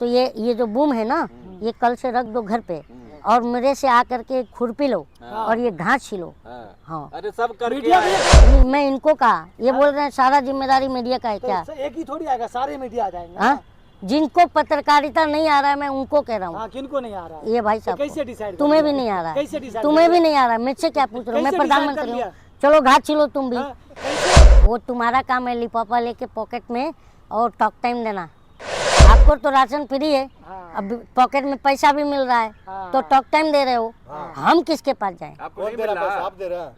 तो ये जो बूम है ना, ये कल से रख दो घर पे और मेरे से आकर के खुरपी लो और ये घास छिलो। हाँ अरे सब करके मीडिया आए। मैं इनको कहा, ये बोल रहे हैं सारा जिम्मेदारी मीडिया का है क्या? तो एक ही थोड़ी आएगा, सारे मीडिया आ जाएंगे। हाँ, जिनको पत्रकारिता नहीं आ रहा है मैं उनको कह रहा हूँ। हाँ, किनको नहीं आ रहा है? ये भाई तो साहब कैसे डिसाइड? तुम्हें भी नहीं आ रहा कैसे है, decide तुम्हें कर भी नहीं आ रहा है, मुझसे क्या पूछ रहे हो? मैं कैसे decide प्रधानमंत्री कर हूँ। लिया? चलो घास छिलो तुम भी। हाँ, कैसे? वो तुम्हारा काम है लिफाफा लेके पॉकेट में और टॉक टाइम देना। आपको तो राशन फ्री है, हाँ। अब पॉकेट में पैसा भी मिल रहा है, हाँ। तो टॉक टाइम दे रहे हो। हम किसके पास जाएं? आपको कौन नहीं दे मिल रहा पैसा? रहा। आप दे रहे हैं?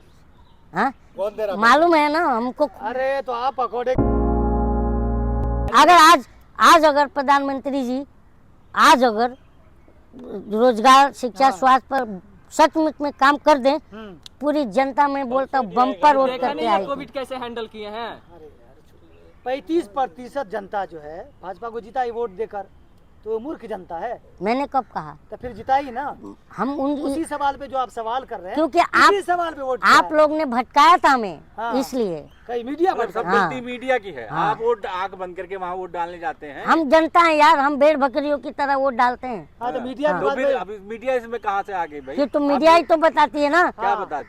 हाँ, कौन दे रहा? मालूम है ना हमको। अरे तो आप पकौड़े अगर आज अगर प्रधानमंत्री जी आज अगर रोजगार, शिक्षा, स्वास्थ्य पर सचमुच में काम कर दें, पूरी जनता में बोलता बम्पर वोट देखा करके नहीं है आएगी। कोविड कैसे हैंडल किए हैं। 35% जनता जो है भाजपा को जिताई वोट देकर, तो वो मूर्ख जनता है। मैंने कब कहा? तो फिर जिताई ना। हम उसी सवाल पे जो आप सवाल कर रहे हैं, क्योंकि उसी सवाल पे वोट आप लोग ने भटकाया था हमें, हाँ। इसलिए कई मीडिया पर सब हाँ। गलती मीडिया की है। हाँ। आप वोट आंख बंद करके वहाँ वोट डालने जाते हैं। हम जनता है यार, हम भेड़ बकरियों की तरह वोट डालते हैं। हाँ, तो मीडिया की तो बात फिर भाई- अभी मीडिया इसमें कहाँ से आ गई भाई? कि तुम मीडिया ही तो बताती है ना। क्या हाँ। बता,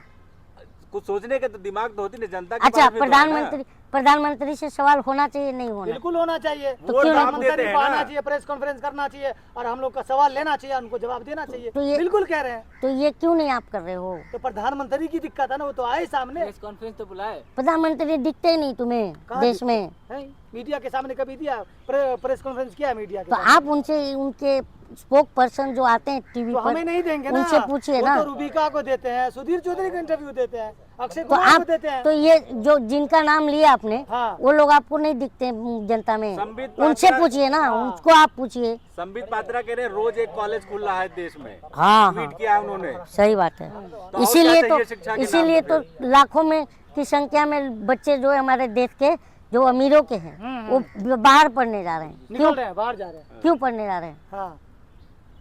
कुछ सोचने का तो दिमाग तो होती नहीं जनता के अच्छा, पास भी तो है ना। प्रधानमंत्री से सवाल होना चाहिए नहीं होना? बिल्कुल होना चाहिए। वोट क्यों हम प्रधानमंत्री देते हैं को आना ना। चाहिए, प्रेस कॉन्फ्रेंस करना चाहिए और हम लोग का सवाल लेना चाहिए, उनको जवाब देना चाहिए। तो ये- बिल्कुल कह रहे हैं। तो ये क्यों नहीं आप कर रहे हो? तो प्रधानमंत्री की दिक्कत है ना, वो तो आए सामने। प्रेस कॉन्फ्रेंस तो बुलाए। प्रधानमंत्री दिखते ही नहीं तुम्हें कहाँ देश दिखते? में। है मीडिया के सामने कभी दिया प्रेस कॉन्फ्रेंस किया मीडिया के तो सामने? आप उनसे, उनके स्पोक पर्सन जो आते हैं टीवी तो पर, हमें नहीं देंगे ना। उनसे पूछिए वो ना। तो रूबिका को देते हैं, सुधीर चौधरी को इंटरव्यू देते हैं, अक्षय तो कुमार को आप देते हैं। तो ये जो जिनका नाम लिया आपने, हाँ। वो लोग आपको नहीं दिखते जनता में? संबित उनसे पात्रा- पूछिए ना, हाँ। उसको आप पूछिए। संबित पात्रा कह रहे हैं रोज एक कॉलेज खुल रहा है देश में। हाँ, ट्वीट किया उन्होंने। सही बात है। और इसीलिए क्या चाहिए शिक्षा के इसीलिए नाम तो पे? लाखों में की संख्या में बच्चे जो है हमारे देश के, जो अमीरों के हैं, वो बाहर पढ़ने जा रहे हैं। निकल रहे हैं, बाहर जा रहे हैं। क्यों पढ़ने जा रहे हैं? हाँ,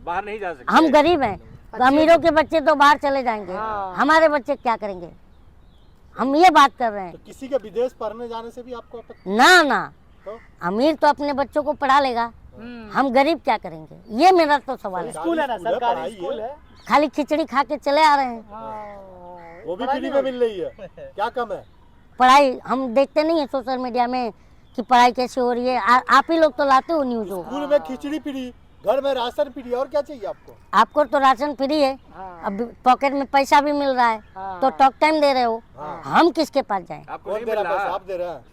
बाहर नहीं जा सकते। हम गरीब हैं, तो अमीरों के बच्चे तो बाहर चले जाएंगे, हाँ। हमारे बच्चे क्या करेंगे? हम ये बात कर रहे हैं। तो किसी के विदेश पढ़ने जाने से भी आपको आपत्ति? ना ना, तो अमीर तो अपने बच्चों को पढ़ा लेगा, हम गरीब क्या करेंगे? ये मेरा तो सवाल है। स्कूल है ना, स्कूल है, सरकारी पढ़ाई स्कूल है। है। खाली खिचड़ी खा के चले आ रहे हैं। हाँ, वो भी पढ़ाई फ्री नहीं में मिल रही है, क्या कम है? पढ़ाई हम देखते नहीं है सोशल मीडिया में कि पढ़ाई कैसे हो रही है। आप ही लोग तो लाते हो न्यूज हो। स्कूल में खिचड़ी फ्री, घर में राशन फ्री, और क्या चाहिए आपको? आपको तो राशन फ्री है, हाँ। अब पॉकेट में पैसा भी मिल रहा है, हाँ। तो टॉक टाइम दे रहे हो। हाँ। हम किसके पास जाएं? आपको कौन नहीं दे मिल रहा पैसा? रहा। आप दे रहे हैं?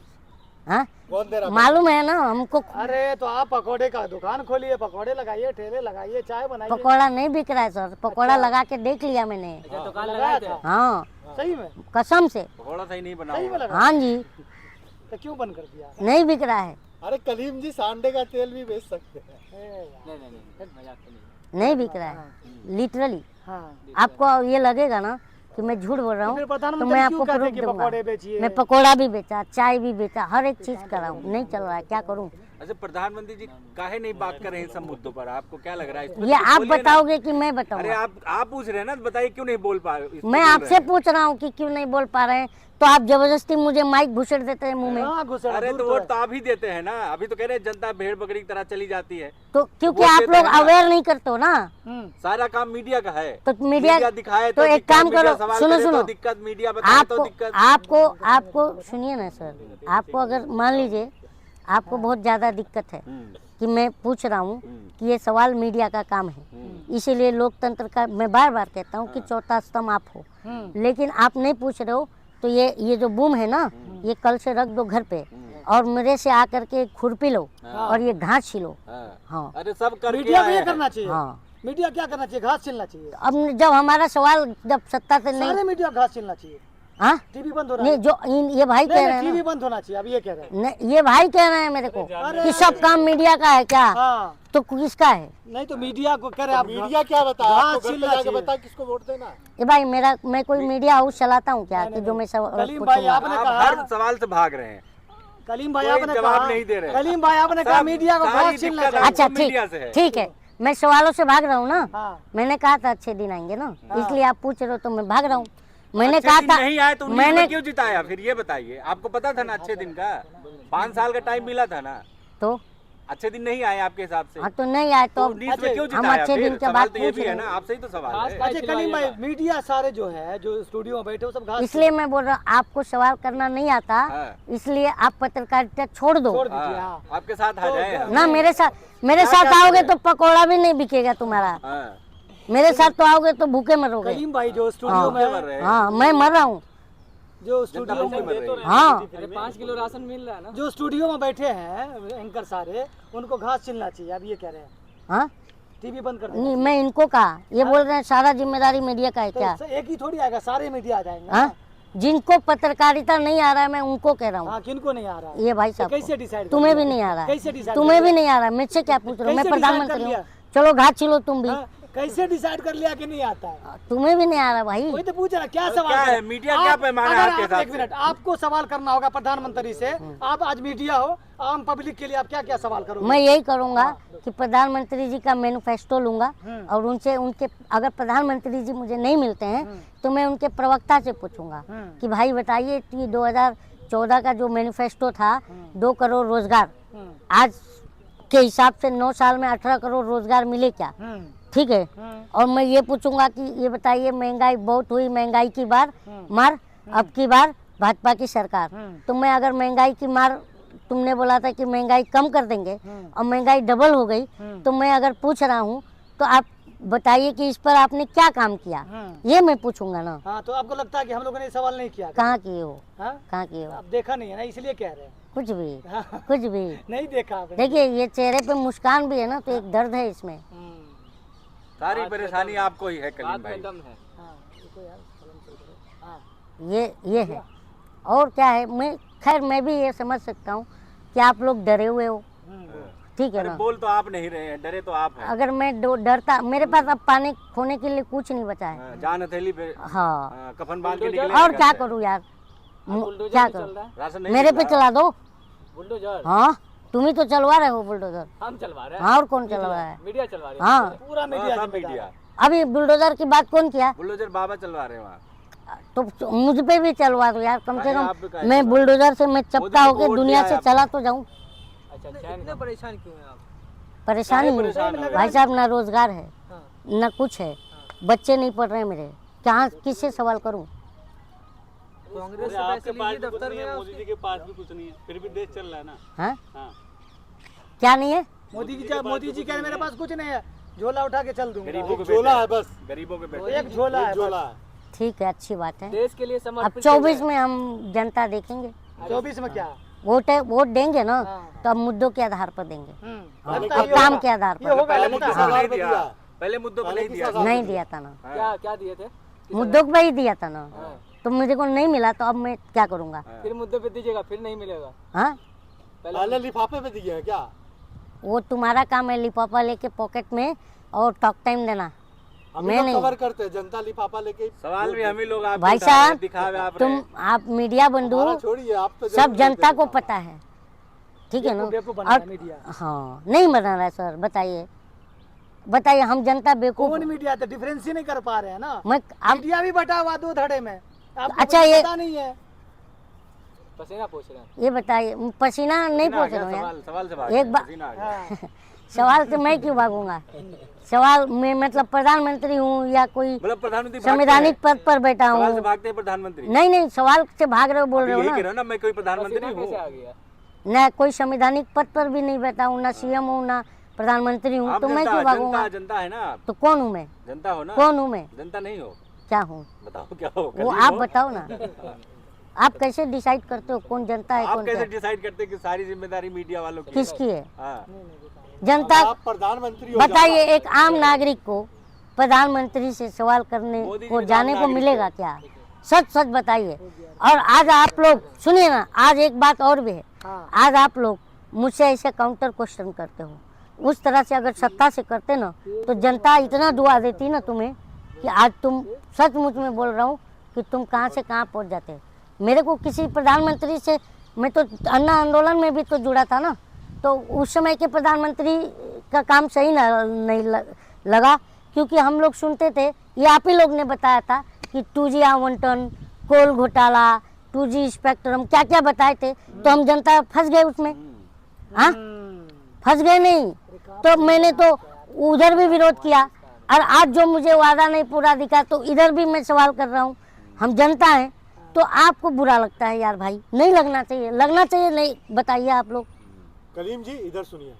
हाँ, कौन दे रहा? मालूम है ना हमको। अरे तो आप पकौड़े का दुकान खोलिए, पकौड़े लगाइए, ठेले लगाइए, चाय बनाइए। पकौड़ा नहीं बिक रहा है सर, पकौड़ा लगा के देख लिया मैंने। अच्छा दुकान लगाया लगाए थे। था हाँ, सही में? कसम से। थोड़ा सही नहीं बना सही में हुआ। लगा? हाँ जी, तो क्यों बंद कर दिया? नहीं बिक रहा है, अरे कलीम जी, सांडे का तेल भी बेच सकते हैं। नहीं मजाक तो नहीं। नहीं बिक रहा है, लिटरली। हाँ। आपको ये लगेगा ना कि मैं झूठ बोल रहा तो हूँ, फिर तो प्रधानमंत्री मैं क्यों आपको कहते प्रूफ कि दूंगा। पकौड़े बेचिए? मैं पकौड़ा भी बेचा, चाय भी बेचा, हर एक चीज करा हूँ, नहीं चल रहा है, क्या करूँ? अच्छा, प्रधानमंत्री जी काहे नहीं बात कर रहे हैं इन सब मुद्दों पर? आपको क्या लग रहा है इस पर? ये कुछ आप बोलिए ना। बताओगे कि मैं अरे बताऊंगा? आप पूछ रहे हैं ना, तो बताइए क्यों नहीं बोल पा रहे? इस पर मैं बोल रहे आपसे हैं। पूछ रहा हूँ कि क्यों नहीं बोल पा रहे हैं, तो आप जबरदस्ती मुझे माइक घुसेड़ देते हैं मुंह में। हाँ, घुसेड़ा, अरे दूर तो तो वोट है। तो आप ही देते हैं ना। अभी तो कह रहे हैं जनता भेड़ बकरी की तरह चली जाती है। तो क्योंकि वोट आप देते लोग हैं ना। अवेयर नहीं करते हो ना, सारा काम मीडिया का है। तो मीडिया दिखाए तो एक दिक्कत, काम मीडिया करो, सवाल सुनो करे तो सुनो, दिक्कत, मीडिया बताए तो आपको दिक्कत। आपको आपको सुनिए ना सर, आपको अगर मान लीजिए आपको बहुत ज्यादा दिक्कत है कि मैं पूछ रहा हूँ कि ये सवाल मीडिया का काम है, इसीलिए लोकतंत्र का मैं बार बार कहता हूँ कि चौथा स्तंभ आप हो, लेकिन आप नहीं पूछ रहे हो। तो ये जो बूम है ना, ये कल से रख दो घर पे और मेरे से आकर के खुरपी लो और ये घास छिलो। हाँ, अरे सब करके मीडिया को आए ये हैं। करना चाहिए। हाँ। मीडिया क्या करना चाहिए? घास छिलना चाहिए। अब जब हमारा सवाल जब सत्ता से नहीं, सारे मीडिया घास छिलना चाहिए। हाँ टीवी बंद होना नहीं, जो ये भाई कह रहे हैं टीवी ना, बंद होना चाहिए, अब ये कह रहे हैं। नहीं, ये भाई कह रहे हैं मेरे को अरे कि सब काम मीडिया का है क्या, हाँ, तो किसका है? नहीं तो मीडिया को कह रहे आप मीडिया क्या बता? घास आपको घर पे छिलना जाके चाहिए। बता किसको वोट देना है? ये भाई मैं कोई मीडिया हाउस चलाता हूँ क्या कि जो मैं कलीम भाई पूछूंगा? आपने आप कहा, हर सवाल से भाग रहे हैं। कलीम भाई कोई आपने जवाब कहा, नहीं दे रहे। कलीम भाई आपने कहा सब मीडिया को सारी घास छिलना दिक्कत चाहिए। अच्छा मीडिया से है। ठीक है, मैं सवालों से भाग रहा हूँ ना, हाँ। मैंने कहा था अच्छे दिन आएंगे ना, इसलिए आप पूछ रहे हो तो मैं भाग रहा हूँ। मैंने अच्छे कहा दिन था, नहीं आए तो मैंने मैंने क्यों जिताया? फिर ये बताइए, आपको पता था ना अच्छे दिन का 5 साल का टाइम मिला था ना। तो अच्छे दिन नहीं आए आपके हिसाब से? हाँ तो नहीं आए तो तो 19 में क्यों हम जिताया अच्छे फिर? दिन के सवाल बाद तो ये पूछ भी है रहे ना, हैं। आपसे ही तो सवाल घास है। का अच्छा कलीम भाई, खिलवाइएगा। मीडिया सारे जो है जो स्टूडियो में बैठे वो सब घास इसलिए मैं बोल रहा हूँ आपको सवाल करना नहीं आता, हाँ। इसलिए आप पत्रकारिता छोड़ दो छोड़ दीजिए। हाँ, हाँ आपके साथ आ जाए हम। ना। मेरे साथ आओगे तो पकौड़ा भी नहीं बिकेगा तुम्हारा। हाँ, मेरे साथ तो आओगे तो भूखे मरोगे। कलीम भाई जो स्टूडियो भूखे मर में रहे हैं। हाँ मैं मर रहा हूँ। जो स्टूडियो भूखे में मर रही है। हाँ अरे 5 किलो राशन मिल रहा है ना। जो स्टूडियो में बैठे हैं एंकर सारे, उनको घास छिलना चाहिए, अब ये कह रहे हैं हाँ टीवी बंद कर देना नहीं, मैं इनको कहा, ये बोल रहे हैं सारा जिम्मेदारी मीडिया का है क्या? तो एक ही थोड़ी आएगा, सारे मीडिया आ जाएंगे। हाँ जिनको पत्रकारिता नहीं आ रहा है मैं उनको कह रहा हूँ। हाँ किनको नहीं आ रहा है? ये भाई तो साहब कैसे डिसाइड तुम्हें भी नहीं आ रहा कैसे है, decide तुम्हें कर भी लिया? नहीं आ रहा है, मुझसे क्या पूछ रहे हो? मैं कैसे decide प्रधानमंत्री कर हूँ। लिया? चलो घाट छिलो तुम भी। हाँ, कैसे डिसाइड कर लिया कि नहीं आता है? तुम्हें भी नहीं आ रहा भाई। वही तो पूछ रहा, क्या और सवाल क्या है? करें? मीडिया क्या पैमाना है अगर आपके आप हिसाब एक से? मिनट, आपको सवाल करना होगा प्रधानमंत्री से, आप आज मीडिया हो, आम पब्लिक के लिए आप क्या क्या सवाल करोगे? मैं यही करूंगा कि प्रधानमंत्री जी का मैनिफेस्टो लूंगा और उनसे उनके अगर प्रधानमंत्री जी मुझे नहीं मिलते हैं तो मैं उनके प्रवक्ता से पूछूंगा कि भाई बताइए कि 2014 का जो मैनिफेस्टो था 2 करोड़ रोजगार, आज के हिसाब से 9 साल में 18 करोड़ रोजगार मिले क्या? ठीक है। और मैं ये पूछूंगा कि ये बताइए महंगाई बहुत हुई, महंगाई की मार अब की बार भाजपा की सरकार, तो मैं अगर महंगाई की मार, तुमने बोला था कि महंगाई कम कर देंगे और महंगाई डबल हो गई, तो मैं अगर पूछ रहा हूँ तो आप बताइए कि इस पर आपने क्या काम किया, ये मैं पूछूंगा ना। हाँ तो आपको लगता है कि हम लोगों ने सवाल नहीं किया? कहाँ किए हो, हाँ? कहाँ किए हो? आप देखा नहीं है ना, इसलिए कह रहे हैं। कुछ भी हाँ, कुछ भी नहीं देखा आपने। देखिए ये चेहरे पे मुस्कान भी है ना, तो एक दर्द है इसमें। सारी परेशानी आपको ही है कलीम बात भाई। में दम है। हाँ, देखो यार, कलम चल रहा है। हाँ, ये है और क्या है। मैं खैर मैं भी ये समझ सकता हूँ कि आप लोग डरे हुए हो, ठीक है अरे ना। बोल तो आप नहीं रहे हैं, डरे तो आप हैं। अगर मैं डरता, मेरे पास अब पानी खोने के लिए कुछ नहीं बचा है। हाँ, जान हथेली पे हाँ कफन बांध के निकले और हैं क्या घर से। करूँ यार, बुलडोजर क्या भी चल करूँ? रहा है। राशन नहीं मेरे मिल पे रहा। चला दो। बुलडोजर हाँ तुम ही तो चलवा रहे हो बुलडोजर। हम चलवा रहे हैं। हाँ और कौन चलवा रहा है? मीडिया चलवा रही है। हाँ पूरा हाँ, मीडिया सब जिम्मेदार मीडिया। है। अभी बुलडोजर की बात कौन किया? बुलडोजर बाबा चलवा रहे हैं वहाँ। तो मुझ पे भी चलवा दो यार, कम से अरे आप भी कम काहे मैं चलवा? बुलडोजर से मैं मोदी चपटा जी होके को वोट दुनिया दिया से है चला तो जाऊं। अच्छा इतने परेशान क्यों हैं आप? परेशानी काहे परेशान हो? भाई साहब, ना रोजगार है ना कुछ है, बच्चे नहीं पढ़ रहे हैं मेरे, कहाँ किससे सवाल करूं? कांग्रेस से पैसे लीजिए दफ्तर में। मोदी जी के पास भी कुछ नहीं है, फिर भी देश चल रहा है ना। हाँ हाँ। क्या नहीं है? मोदी जी कह रहे मेरे पास कुछ नहीं है, झोला उठा के चल दूंगा। गरीबों के झोला बेटे है बस, गरीबों के बेटे। एक झोला है झोला बस। है। ठीक है, अच्छी बात है। देश के लिए अब समर्पित 24 में हम जनता देखेंगे, 24 में क्या? वोट देंगे ना, हाँ। तो अब मुद्दों के आधार पर देंगे, लगता है अब ये काम होगा। के आधार ये पर। होगा पहले लगता मुद्दों है। पे नहीं हाँ। दिया, पहले मुद्दों पे नहीं दिया। नहीं दिया था ना, क्या क्या दिए थे? मुद्दों पे ही दिया था ना, तो मुझे को नहीं मिला तो अब मैं क्या करूँगा? फिर मुद्दे पे दीजिएगा, फिर नहीं मिलेगा। हाँ पहले लिफाफे में दिए हैं क्या? वो तुम्हारा काम है लिफाफा लेके पॉकेट में और टॉक टाइम देना। हम मैं लोग नहीं। कवर करते हैं, जनता लिफाफा लेके। सवाल भी हम ही लोग आप भाई साहब, दिखावे आप तुम आप मीडिया बंधु, हमारा छोड़िए, आप तो सब जरूर जनता देते को हैं। पता है, ठीक है ना। बेवकूफ बना रहा है और मीडिया। हाँ नहीं बना रहा है सर, बताइए बताइए, हम जनता बेवकूफ। कौन मीडिया तो डिफरेंस ही नहीं कर पा रहे हैं ना। मैं आप मीडिया भी बटा हुआ दो धड़े में, आपको अच्छा, कुछ ये- पता नहीं है। पसीना पूछ रहे हैं। ये बताइए, पसीना नहीं पसीना आ पूछ गया, रहा हूँ यार, सवाल सवाल से भाग एक गया, बार- पसीना आ गया। सवाल से मैं क्यों भागूंगा? सवाल मैं मतलब प्रधानमंत्री हूँ या कोई मतलब प्रधानमंत्री भागते संवैधानिक हैं। पद पर बैठा सवाल से हूँ? भागते हैं प्रधानमंत्री। नहीं नहीं, सवाल से भाग रहे हो, बोल रहे यही हो कह ना। रहा हूं ना, मैं कोई प्रधानमंत्री पसीना हूँ। कैसे आ गया? ना कोई संवैधानिक पद पर भी नहीं बैठा हूँ, ना सीएम हूँ, ना प्रधानमंत्री हूँ, आप तो मैं जनता, क्यों भागूंगा? जनता जनता है ना आप, तो कौन हूँ मैं? जनता हो ना। कौन हूँ मैं? जनता नहीं हो, क्या हूँ? बताओ क्या हो? वो कलीम आप हो? बताओ ना, आप कैसे डिसाइड करते हो कौन जनता है आप कौन कैसे क्या? डिसाइड करते हैं कि सारी जिम्मेदारी मीडिया वालों की है? किसकी है? हाँ। जनता। आप प्रधानमंत्री हो बताइए, एक आम नागरिक को प्रधानमंत्री से सवाल करने मोदी जी को भी जाने आम को नागरिक मिलेगा है। क्या? सच सच बताइए। और आज आप लोग सुनिए ना, आज एक बात और भी है, हाँ। आज आप लोग मुझसे ऐसे काउंटर क्वेश्चन करते हो, उस तरह से अगर सत्ता से करते ना, तो जनता इतना दुआ देती ना तुम्हें कि आज तुम, सचमुच में बोल रहा हूँ कि तुम कहाँ से कहाँ पहुँच जाते। मेरे को किसी प्रधानमंत्री से, मैं तो अन्ना आंदोलन में भी तो जुड़ा था ना, तो उस समय के प्रधानमंत्री का काम सही नहीं लगा, क्योंकि हम लोग सुनते थे, ये आप ही लोग ने बताया था कि 2G आवंटन, कोल घोटाला, 2G स्पेक्ट्रम, क्या क्या बताए थे, तो हम जनता फंस गए उसमें। हाँ फंस गए नहीं तो मैंने तो उधर भी विरोध किया, और आज जो मुझे वादा नहीं पूरा दिखा तो इधर भी मैं सवाल कर रहा हूँ। हम जनता हैं तो आपको बुरा लगता है यार भाई, नहीं लगना चाहिए, लगना चाहिए नहीं, बताइए आप लोग। कलीम जी इधर सुनिए,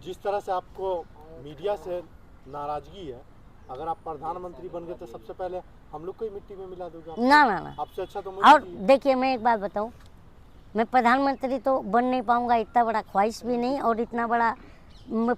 जिस तरह से आपको मीडिया से नाराजगी है, अगर आप प्रधानमंत्री बन गए तो सबसे पहले हम लोग को ही मिट्टी में मिला दोगे आप? ना ना ना, आपसे अच्छा तो मुझे और ही है। देखिए मैं एक बात बताऊं, मैं प्रधानमंत्री तो बन नहीं पाऊंगा, इतना बड़ा ख्वाहिश भी नहीं और इतना बड़ा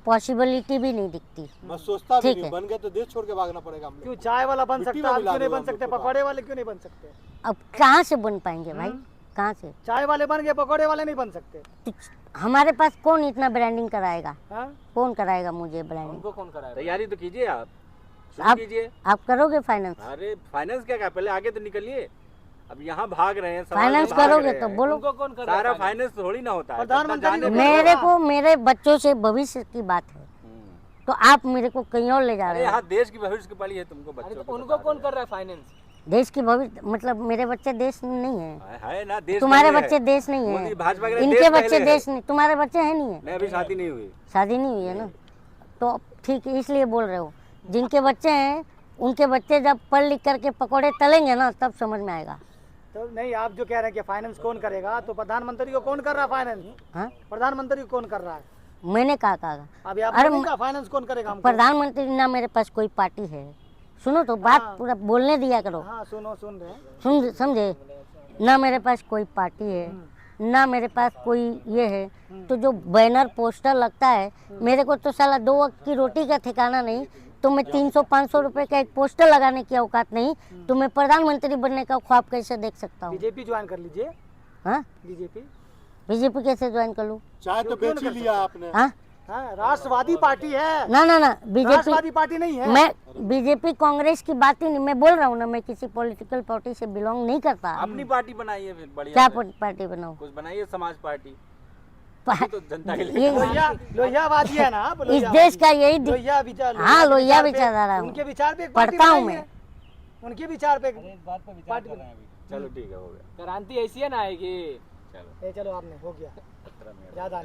पॉसिबिलिटी भी नहीं दिखती। मैं सोचता भी ठीक नहीं, है। बन गए तो देश छोड़ के भागना पड़ेगा हम क्यों लोग। चाय वाला बन मिट्टी सकता है, में आप मिला क्यों नहीं दो बन हम लोग सकते? को। पकौड़े वाले क्यों नहीं बन सकते? अब कहाँ से बन पाएंगे भाई, कहाँ से? चाय वाले बन गए, पकौड़े वाले नहीं बन सकते। तो हमारे पास कौन इतना ब्रांडिंग कराएगा, हाँ? कौन कराएगा मुझे ब्रांडिंग? उनको कौन कराएगा? तैयारी तो कीजिए आप, शुरू आप कीजिए। आप करोगे फाइनेंस? अरे फाइनेंस क्या, पहले आगे तो निकलिए। अब यहाँ भाग रहे हैं, समाज फाइनेंस में भाग करोगे रहे तो हैं। बोलो। उनको कौन कर रहा है सारा finance? फाइनेंस थोड़ी ना होता है। प्रधानमंत्री जनता जाने को दो। मेरे को मेरे बच्चों से भविष्य की बात है, तो आप मेरे को कहीं और ले जा अरे रहे हो। यहाँ देश की भविष्य की पड़ी है तुमको, अरे बच्चों तो को उनको बता कौन रहे कर रहा है फाइनेंस? देश की भविष्य मतलब मेरे बच्चे देश नहीं है, है ना, देश तुम्हारे पहले है। बच्चे देश नहीं मोदी है, भाजपा के लिए इनके देश बच्चे पहले है। देश नहीं, तुम्हारे बच्चे हैं नहीं है, नहीं अभी शादी नहीं हुई। शादी नहीं हुई है ना, तो ठीक है इसलिए बोल रहे हो। जिनके बच्चे हैं उनके बच्चे जब पढ़ लिख करके पकौड़े तलेंगे ना तब समझ में आएगा। तो नहीं, आप जो कह रहे हैं कि फाइनेंस कौन करेगा, तो प्रधानमंत्री को कौन कर रहा है फाइनेंस? हाँ प्रधानमंत्री को कौन कर रहा है? मैंने कहा अभी अरे आपने नहीं कहा फाइनेंस कौन करेगा हमको? प्रधानमंत्री ना मेरे पास कोई पार्टी है, सुनो तो बात हाँ। पूरा बोलने दिया करो, हाँ सुन रहे हैं। सुन समझे ना, मेरे पास कोई पार्टी है ना मेरे पास कोई ये है, तो जो बैनर पोस्टर लगता है मेरे को तो साला 2 वक्त की रोटी का ठिकाना नहीं, तो मैं 300-500 रुपए का एक पोस्टर लगाने की औकात नहीं, तो मैं प्रधानमंत्री बनने का ख्वाब कैसे देख सकता हूँ? बीजेपी ज्वाइन कर लीजिए। हाँ बीजेपी बीजेपी कैसे ज्वाइन कर लूँ? चाय तो बेच ही लिया आपने। हाँ हाँ, राष्ट्रवादी पार्टी है, ना ना ना, बीजेपी राष्ट्रवादी पार्टी नहीं है। मैं बीजेपी कांग्रेस की बात ही नहीं, मैं बोल रहा हूँ ना, मैं किसी पॉलिटिकल पार्टी से बिलोंग नहीं करता। अपनी पार्टी बनाइए फिर बढ़िया क्या से। पार्टी बनाऊँ? कुछ बनाइए, समाज पार्टी पा- तो जनता के लिए। ये लोहियावादी है ना आप, इस लोहियावादी। देश का यही लोहिया विचार, हाँ, लोहिया पे- विचारधारा हूँ। उनके विचार पे एक पार्टी पढ़ता हूँ बनाइए। उनके विचार पे पार्टी चलो ठीक है, हो गया। क्रांति ऐसी है ना आएगी। चलो चलो आपने हो गया ज्यादा